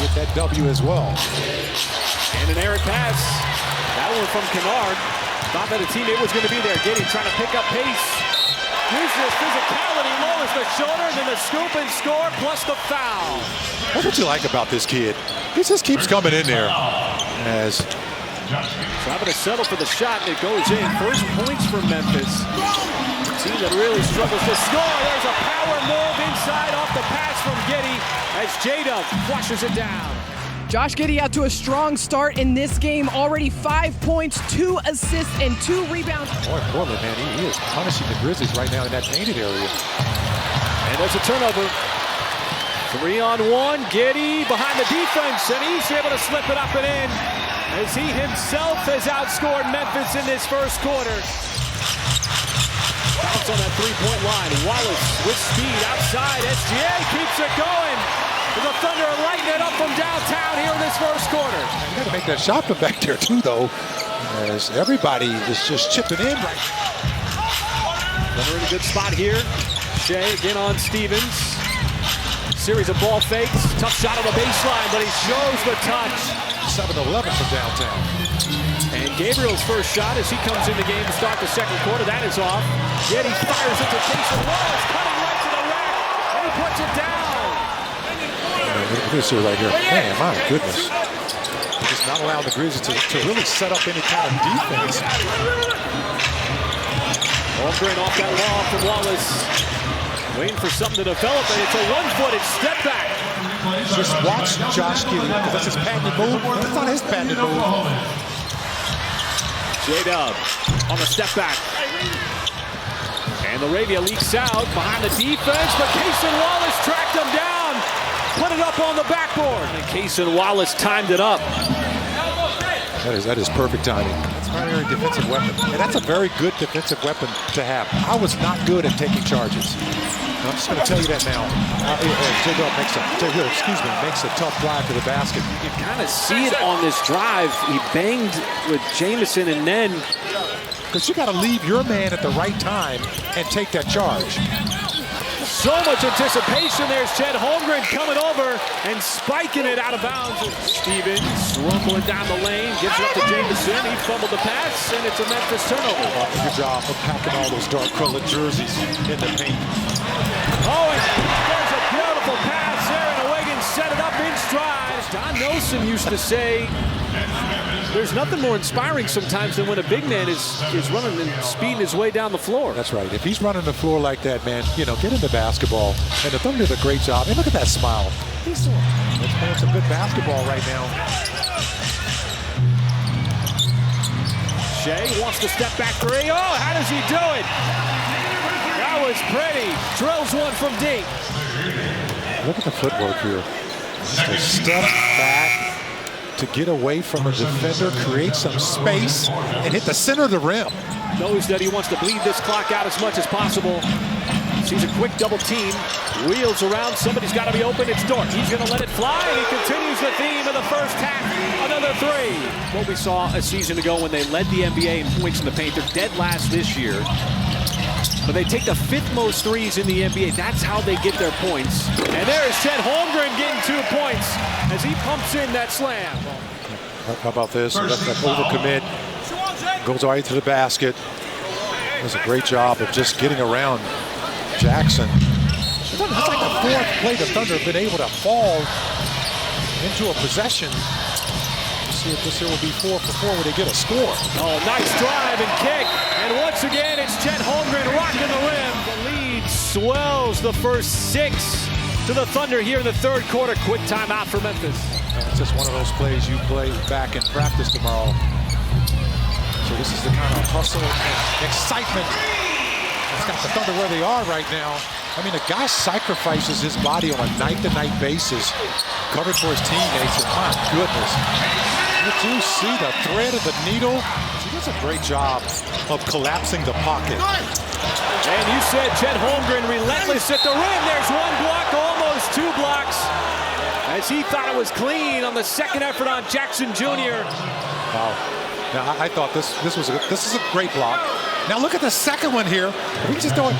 with that W as well. And an errant pass. That one from Kennard. Thought that a teammate was going to be there. Giddey trying to pick up pace. Uses his physicality, lowers the shoulder, then the scoop and score, plus the foul. That's what you like about this kid. He just keeps coming in there. As trying to settle for the shot, and it goes in. First points for Memphis. A team that really struggles to score. There's a power move inside off the pass from Giddey as J-Dub flushes it down. Josh Giddey out to a strong start in this game. Already 5 points, 2 assists, and 2 rebounds. Boy, Portland, man, he is punishing the Grizzlies right now in that painted area. And there's a turnover. 3-on-1, Giddey behind the defense, and he's able to slip it up and in as he himself has outscored Memphis in this first quarter. Bounce on that three-point line. Wallace with speed outside. SGA keeps it going. The Thunder lighting it up from downtown here in this first quarter. You got to make that shot from back there too, though, as everybody is just chipping in right now. Thunder in a good spot here. Shea again on Stevens. Series of ball fakes. Tough shot on the baseline, but he shows the touch. 7-11 from downtown. And Gabriel's first shot as he comes in the game to start the second quarter. That is off. Giddey fires it to Jason Wallace, cutting right to the rack, and he puts it down. Look at this here right here. Man, my goodness. Just not allowing the Grizzlies to really set up any kind of defense. Holmgren off that wall from Wallace. Waiting for something to develop, and it's a one-footed step back. Just watch Josh Giddey, because that's his patented move. That's not his patented move. J-Dub on the step back. And LaRavia leaks out behind the defense, but Cason Wallace tracked him down. Put it up on the backboard. And Cason Wallace timed it up. That is perfect timing. That's primary defensive weapon. And that's a very good defensive weapon to have. I was not good at taking charges. And I'm just going to tell you that now. J-Dub makes a tough drive to the basket. You can kind of see it on this drive. He banged with Jamison and then... Because you got to leave your man at the right time and take that charge. So much anticipation. There's Chet Holmgren coming over and spiking it out of bounds. Stevens rumbling down the lane, gives it up to Jamison. He fumbled the pass, and it's a Memphis turnover. Good job of packing all those dark colored jerseys in the paint. Oh, and there's a beautiful pass there, and Wiggins set it up in stride. Don Nelson used to say, there's nothing more inspiring sometimes than when a big man is running and speeding his way down the floor. That's right. If he's running the floor like that, man, you know, get into basketball. And the Thunder did a great job. And look at that smile. He's playing some good basketball right now. Shea wants to step back three. Oh, how does he do it? That was pretty. Drills one from deep. Look at the footwork here. Just a step back to get away from a defender, create some space, and hit the center of the rim. Knows that he wants to bleed this clock out as much as possible. Sees a quick double team, wheels around, somebody's got to be open, it's Dort. He's going to let it fly, and he continues the theme of the first half. Another three. What we saw a season ago when they led the NBA in points in the paint. They're dead last this year. But they take the 5th most threes in the NBA. That's how they get their points. And there's Chet Holmgren getting 2 points as he pumps in that slam. How about this? That overcommit goes all right to the basket. Does a great job of just getting around Jackson. That's like the 4th play the Thunder have been able to fall into a possession. Let's see if this here will be 4 for 4 when they get a score. Oh, nice drive and kick. And once again, it's Chet Holmgren rocking the rim. The lead swells the first 6 to the Thunder here in the 3rd quarter. Quick timeout for Memphis. It's just one of those plays you play back in practice tomorrow. So this is the kind of hustle and excitement that's got the Thunder where they are right now. I mean, a guy sacrifices his body on a night-to-night basis, covered for his teammates, and my goodness. You do see the thread of the needle. He does a great job of collapsing the pocket. And you said Chet Holmgren relentless at the rim. There's 1 block, almost 2 blocks. As he thought it was clean on the second effort on Jackson Jr. Wow. Now, I thought this is a great block. Now look at the second one here. He's just doing,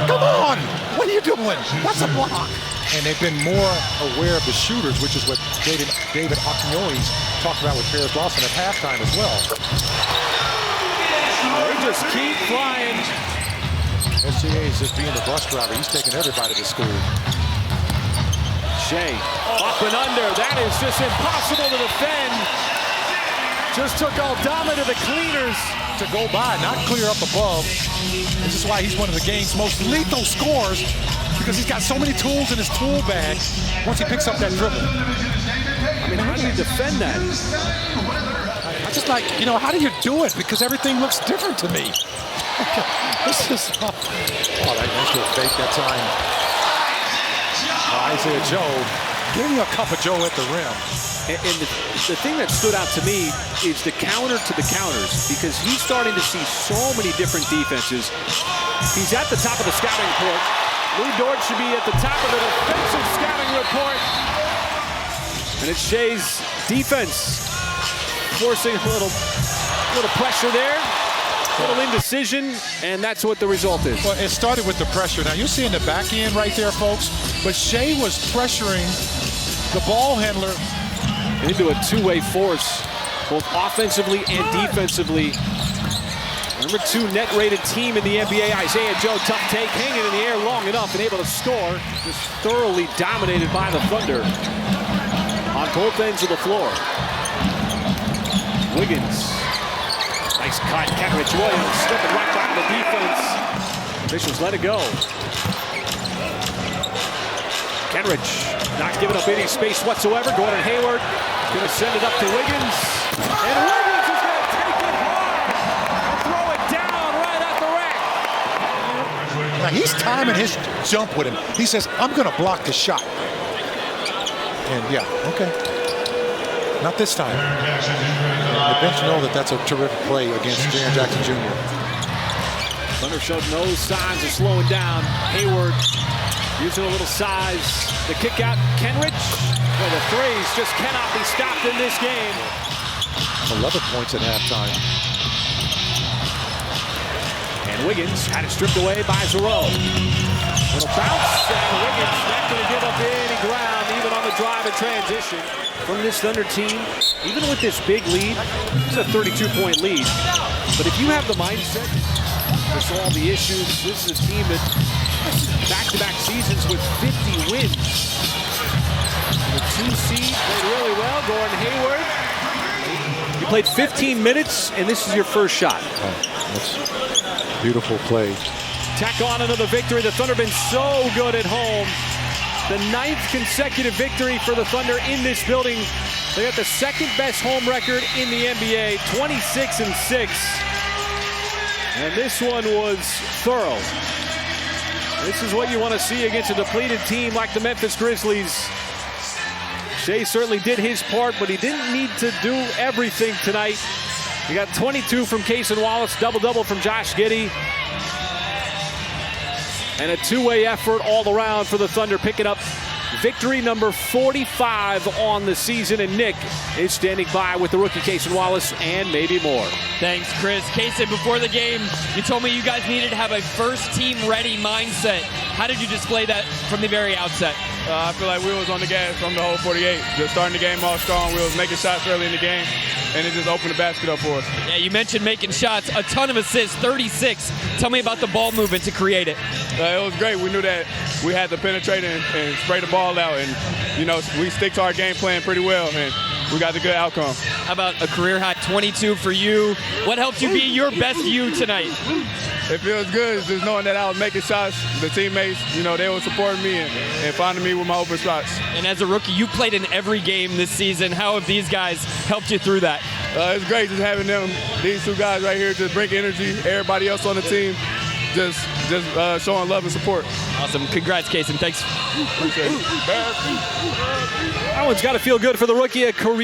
come on, what are you doing? That's a block. And they've been more aware of the shooters, which is what David Akinoi's talked about with Paris Lawson at halftime as well. They just keep flying. SGA is just being the bus driver. He's taking everybody to school. Shea up and under. That is just impossible to defend. Just took Aldama to the cleaners. To go by, not clear up above. This is why he's one of the game's most lethal scorers, because he's got so many tools in his tool bag once he picks up that dribble. I mean, how do you defend that? I just like, you know, how do you do it? Because everything looks different to me. This is, oh, that nice little fake that time. Isaiah Joe, give me a cup of Joe at the rim. And the thing that stood out to me is the counter to the counters, because he's starting to see so many different defenses. He's at the top of the scouting report. Lou Dort should be at the top of the defensive scouting report. And it's Shea's defense forcing a little pressure there, a little indecision, and that's what the result is. Well, it started with the pressure. Now, you're seeing the back end right there, folks, but Shea was pressuring the ball handler into a two-way force, both offensively and defensively. Number 2 net-rated team in the NBA, Isaiah Joe, tough take, hanging in the air long enough and able to score. Just thoroughly dominated by the Thunder on both ends of the floor. Wiggins, nice cut. Kenrich Williams slipping right by the defense. Officials let it go. Kenrich not giving up any space whatsoever. Gordon Hayward going to send it up to Wiggins. And Wiggins is going to take it hard and throw it down right at the rack. Now he's timing his jump with him. He says, I'm going to block the shot. And yeah, okay. Not this time. And the bench know that that's a terrific play against Jaren Jackson Jr. Thunder showed no signs of slowing down. Hayward using a little size. The kick out, Kenrich. Well, the threes just cannot be stopped in this game. 11 points at halftime. And Wiggins had it stripped away by Zero. Little bounce, and Wiggins not going to give up any ground, even on the drive and transition. From this Thunder team, even with this big lead, it's a 32-point lead. But if you have the mindset to solve the issues, this is a team that back-to-back seasons with 50 wins. The 2 seed played really well. Gordon Hayward. You played 15 minutes, and this is your first shot. Oh, that's a beautiful play. Tack on another victory. The Thunder been so good at home. The 9th consecutive victory for the Thunder in this building. They got the 2nd best home record in the NBA, 26-6. And this one was thorough. This is what you want to see against a depleted team like the Memphis Grizzlies. Shea certainly did his part, but he didn't need to do everything tonight. He got 22 from Cason Wallace, double-double from Josh Giddey. And a two-way effort all around for the Thunder, picking up victory number 45 on the season. And Nick is standing by with the rookie Cason Wallace and maybe more. Thanks, Chris. Cason, before the game, you told me you guys needed to have a first-team ready mindset. How did you display that from the very outset? I feel like we was on the gas from the whole 48. Just starting the game off strong. We was making shots early in the game, and it just opened the basket up for us. Yeah, you mentioned making shots, a ton of assists, 36. Tell me about the ball movement to create it. It was great. We knew that we had to penetrate and spray the ball out, and you know we stick to our game plan pretty well, and we got the good outcome. How about a career high 22 for you? What helped you be your best you tonight? It feels good just knowing that I was making shots. The teammates, you know, they were supporting me and finding me with my open spots. And as a rookie, you played in every game this season. How have these guys helped you through that? It's great just having them, these 2 guys right here, just bring energy. Everybody else on the team just showing love and support. Awesome. Congrats, Cason. Thanks. Appreciate it. That one's got to feel good for the rookie. A career